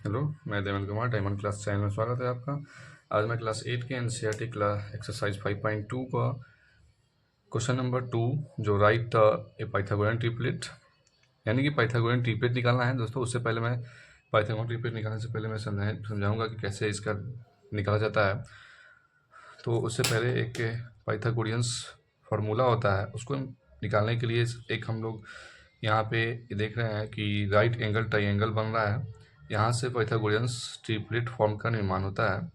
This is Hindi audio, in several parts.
हेलो, मैं Devendra Kumar, diamond class channel में स्वागत है आपका। आज मैं क्लास 8 के एनसीईआरटी क्लास एक्सरसाइज 5.2 का क्वेश्चन नंबर 2 जो राइट ए पाइथागोरियन ट्रिपलेट यानी कि पाइथागोरियन ट्रिपलेट निकालना है दोस्तों। उससे पहले मैं पाइथागोरियन ट्रिपलेट निकालने से पहले मैं समझाऊंगा कि कैसे इसका निकाला जाता है। तो उससे पहले एक पाइथागोरियंस फार्मूला होता है, उसको निकालने के लिए एक हम लोग यहाँ पे देख रहे हैं कि राइट एंगल ट्राइंगल बन रहा है। यहाँ से पाइथागोरियंस ट्रिपलेट फॉर्म का निर्माण होता है।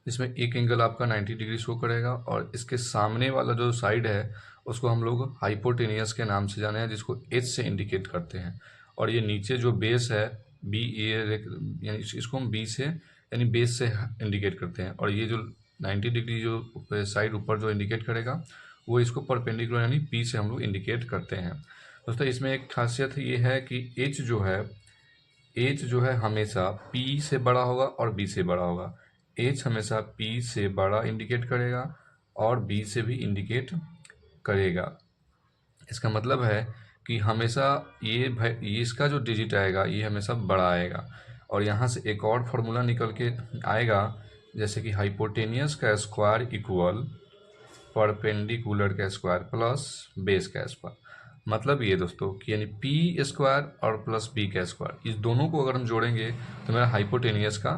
इसमें एक एंगल आपका 90 डिग्री शो करेगा और इसके सामने वाला जो साइड है उसको हम लोग हाइपोटेनियस के नाम से जाने हैं, जिसको एच से इंडिकेट करते हैं। और ये नीचे जो बेस है बी ए यानी इसको हम बी से यानी बेस से इंडिकेट करते हैं। और ये जो 90 डिग्री जो साइड ऊपर जो इंडिकेट करेगा वो इसको परपेंडिकुलर यानी पी से हम लोग इंडिकेट करते हैं। दोस्तों इसमें एक खासियत ये है कि एच जो है हमेशा पी से बड़ा होगा और बी से बड़ा होगा। एच हमेशा पी से बड़ा इंडिकेट करेगा और बी से भी इंडिकेट करेगा। इसका मतलब है कि हमेशा ये इसका जो डिजिट आएगा ये हमेशा बड़ा आएगा। और यहाँ से एक और फार्मूला निकल के आएगा, जैसे कि हाइपोटेनियस का स्क्वायर इक्वल परपेंडिकुलर का स्क्वायर प्लस बेस का स्क्वायर। मतलब ये दोस्तों कि यानी पी स्क्वायर और प्लस बी का स्क्वायर, इस दोनों को अगर हम जोड़ेंगे तो मेरा हाइपोटेनियस का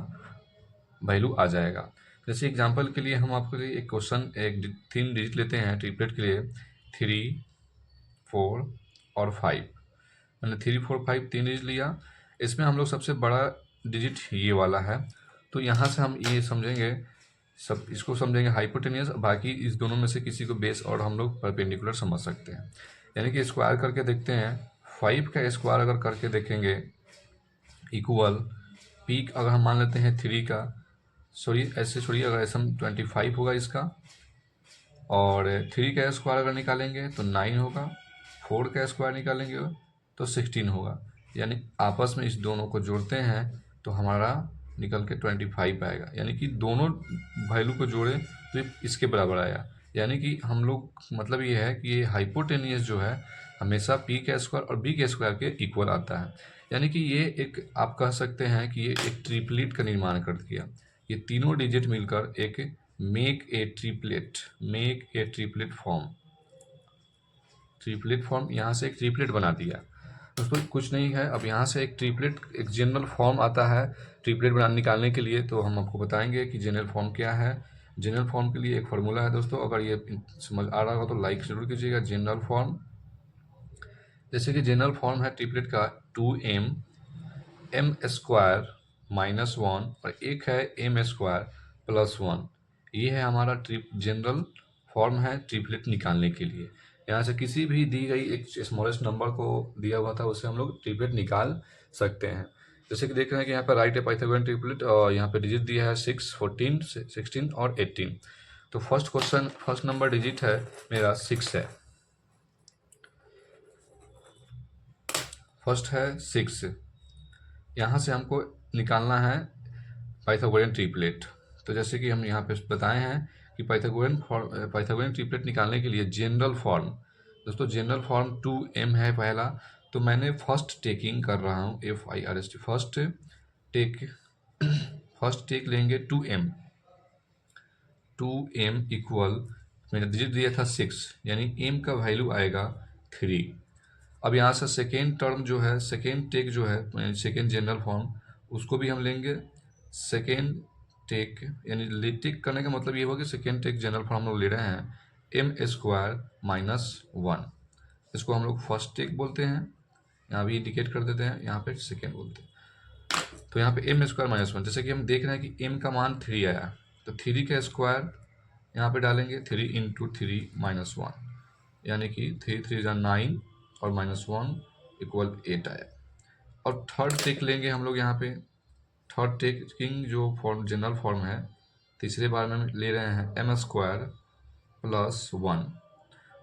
वैल्यू आ जाएगा। जैसे एग्जांपल के लिए हम आपके लिए एक क्वेश्चन एक 3 डिजिट लेते हैं ट्रिपलेट के लिए, 3, 4 और 5। मैंने 3, 4, 5 3 डिजिट लिया। इसमें हम लोग सबसे बड़ा डिजिट ये वाला है, तो यहाँ से हम ये समझेंगे, सब इसको समझेंगे हाइपोटेनियस। बाकी इस दोनों में से किसी को बेस और हम लोग परपेंडिकुलर समझ सकते हैं। यानी कि स्क्वायर करके देखते हैं। 5 का स्क्वायर अगर करके देखेंगे इक्वल पी अगर हम मान लेते हैं 3 का, ऐसे अगर ऐसे हम 25 होगा इसका। और 3 का स्क्वायर अगर निकालेंगे तो 9 होगा। 4 का स्क्वायर निकालेंगे तो 16 होगा। यानी आपस में इस दोनों को जोड़ते हैं तो हमारा निकल के 25 आएगा। यानी कि दोनों वैल्यू को जोड़े तो ये इसके बराबर आया। यानी कि हम लोग मतलब ये है कि ये हाइपोटेनियस जो है हमेशा पी का स्क्वायर और बी के स्क्वायर के इक्वल आता है। यानी कि ये एक आप कह सकते हैं कि ये एक ट्रिपलेट का निर्माण कर दिया। ये तीनों डिजिट मिलकर एक मेक ए ट्रिपलेट फॉर्म यहाँ से एक ट्रिपलेट बना दिया। दोस्तों कुछ नहीं है, अब यहाँ से एक ट्रिपलेट एक जनरल फॉर्म आता है ट्रिपलेट बना निकालने के लिए। तो हम आपको बताएंगे कि जनरल फॉर्म क्या है। जनरल फॉर्म के लिए एक फार्मूला है दोस्तों, अगर ये समझ आ रहा होगा तो लाइक जरूर कीजिएगा। जनरल फॉर्म, जैसे कि जनरल फॉर्म है ट्रिपलेट का 2m m स्क्वायर माइनस 1 और एक है m स्क्वायर प्लस 1। ये है हमारा जनरल फॉर्म है ट्रिपलेट निकालने के लिए। यहाँ से किसी भी दी गई एक स्मॉलेस्ट नंबर को दिया हुआ था उससे हम लोग ट्रिपलेट निकाल सकते हैं। जैसे कि देख रहे हैं कि यहाँ पर राइट है पाइथागोरियन ट्रिपलेट और यहाँ पे डिजिट दिया है 6, 14, 16 और 18। तो फर्स्ट नंबर डिजिट है मेरा 6 है। फर्स्ट है 6। यहाँ से हमको निकालना है पाइथागोरियन ट्रिपलेट। तो जैसे कि हम यहाँ पे बताए हैं कि पाइथागोरियन ट्रिपलेट निकालने के लिए जनरल फॉर्म, दोस्तों जनरल फॉर्म 2m है पहला। तो मैंने फर्स्ट टेकिंग कर रहा हूँ, FIRST फर्स्ट टेक लेंगे 2m इक्वल मैंने डिजिट दिया था 6, यानी m का वैल्यू आएगा 3। अब यहाँ से सेकेंड टर्म जो है, सेकेंड टेक जो है सेकेंड जनरल फॉर्म, उसको भी हम लेंगे। सेकेंड टेक यानी टेक करने का मतलब ये होगा कि सेकेंड टेक जनरल फॉर्म हम लोग ले रहे हैं m स्क्वायर माइनस 1। इसको हम लोग फर्स्ट टेक बोलते हैं, यहाँ भी इंडिकेट कर देते हैं, यहाँ पे सेकेंड बोलते हैं। तो यहाँ पे m स्क्वायर माइनस 1, जैसे कि हम देख रहे हैं कि m का मान 3 आया, तो 3 का स्क्वायर यहाँ पे डालेंगे 3 इंटू 3 माइनस 1, यानी कि 3 3 जा 9 और माइनस 1 इक्वल 8 आया। और थर्ड टेक लेंगे हम लोग यहाँ पे। थर्ड टेकिंग जो फॉर्म जनरल फॉर्म है, तीसरे बार में ले रहे हैं m स्क्वायर प्लस 1।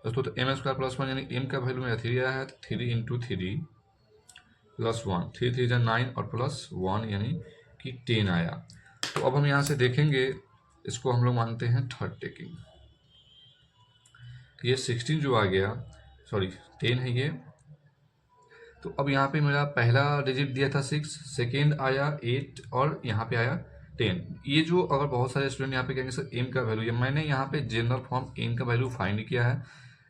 दोस्तों तो m स्क्वायर प्लस 1 यानी m का वैल्यू मेरा 3 आया है, तो 3 इंटू 3 प्लस 1, 3 3 जा 9 और प्लस 1 यानी कि 10 आया। तो अब हम यहाँ से देखेंगे, इसको हम लोग मानते हैं थर्ड टेकिंग। ये 16 जो आ गया, सॉरी 10 है ये, तो अब यहाँ पे मेरा पहला डिजिट दिया था 6, सेकेंड आया 8 और यहाँ पे आया 10। ये जो अगर बहुत सारे स्टूडेंट यहाँ पे कहेंगे सर एन का वैल्यू, ये मैंने यहाँ पे जनरल फॉर्म एन का वैल्यू फाइंड किया है।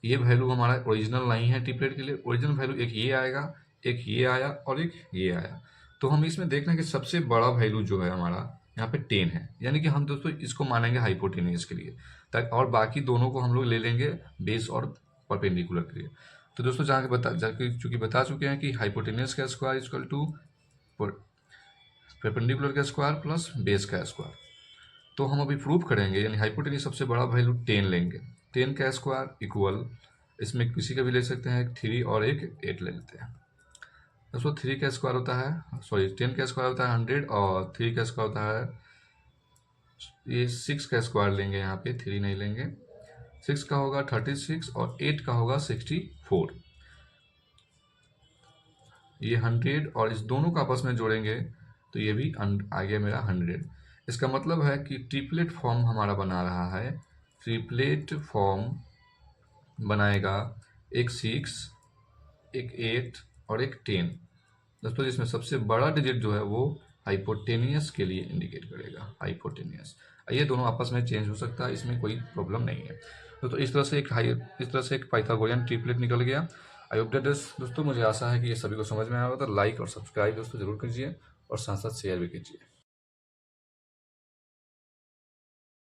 ये वैल्यू हमारा ओरिजिनल नहीं है ट्रिपलेट के लिए। ओरिजिनल वैल्यू एक ये आएगा, एक ये आया और एक ये आया। तो हम इसमें देख रहे हैं कि सबसे बड़ा वैल्यू जो है हमारा यहाँ पे 10 है, यानी कि हम दोस्तों इसको मानेंगे हाइपोटेन्यूज के लिए, ताकि और बाकी दोनों को हम लोग ले लेंगे बेस और परपेंडिकुलर के लिए। तो दोस्तों चूंकि बता चुके हैं कि हाइपोटेन्यूज का स्क्वायर इक्वल टू परपेंडिकुलर का स्क्वायर प्लस बेस का स्क्वायर। तो हम अभी प्रूफ करेंगे, यानी हाइपोटेन्यूज सबसे बड़ा वैल्यू 10 लेंगे। 10 का स्क्वायर इक्वल, इसमें किसी का भी ले सकते हैं, एक 3 और एक 8 ले लेते हैं। दोस्तों 3 का स्क्वायर होता है, सॉरी 10 का स्क्वायर होता है 100 और 3 का स्क्वायर होता है, ये 6 का स्क्वायर लेंगे, यहाँ पे 3 नहीं लेंगे। 6 का होगा 36 और 8 का होगा 64। ये 100 और इस दोनों को आपस में जोड़ेंगे तो ये भी आ गया मेरा 100। इसका मतलब है कि ट्रिपलेट फॉर्म हमारा बना रहा है। ट्रिपलेट फॉर्म बनाएगा एक 6, एक 8 और एक 10 दोस्तों, जिसमें सबसे बड़ा डिजिट जो है वो हाइपोटेनियस के लिए इंडिकेट करेगा, हाइपोटेनियस। ये दोनों आपस में चेंज हो सकता है, इसमें कोई प्रॉब्लम नहीं है। तो इस तरह से एक पाइथागोरियन ट्रिपलेट निकल गया। आई होप दैट दोस्तों, मुझे आशा है कि ये सभी को समझ में आया होगा। तो लाइक और सब्सक्राइब दोस्तों जरूर कीजिए और साथ साथ शेयर भी कीजिए।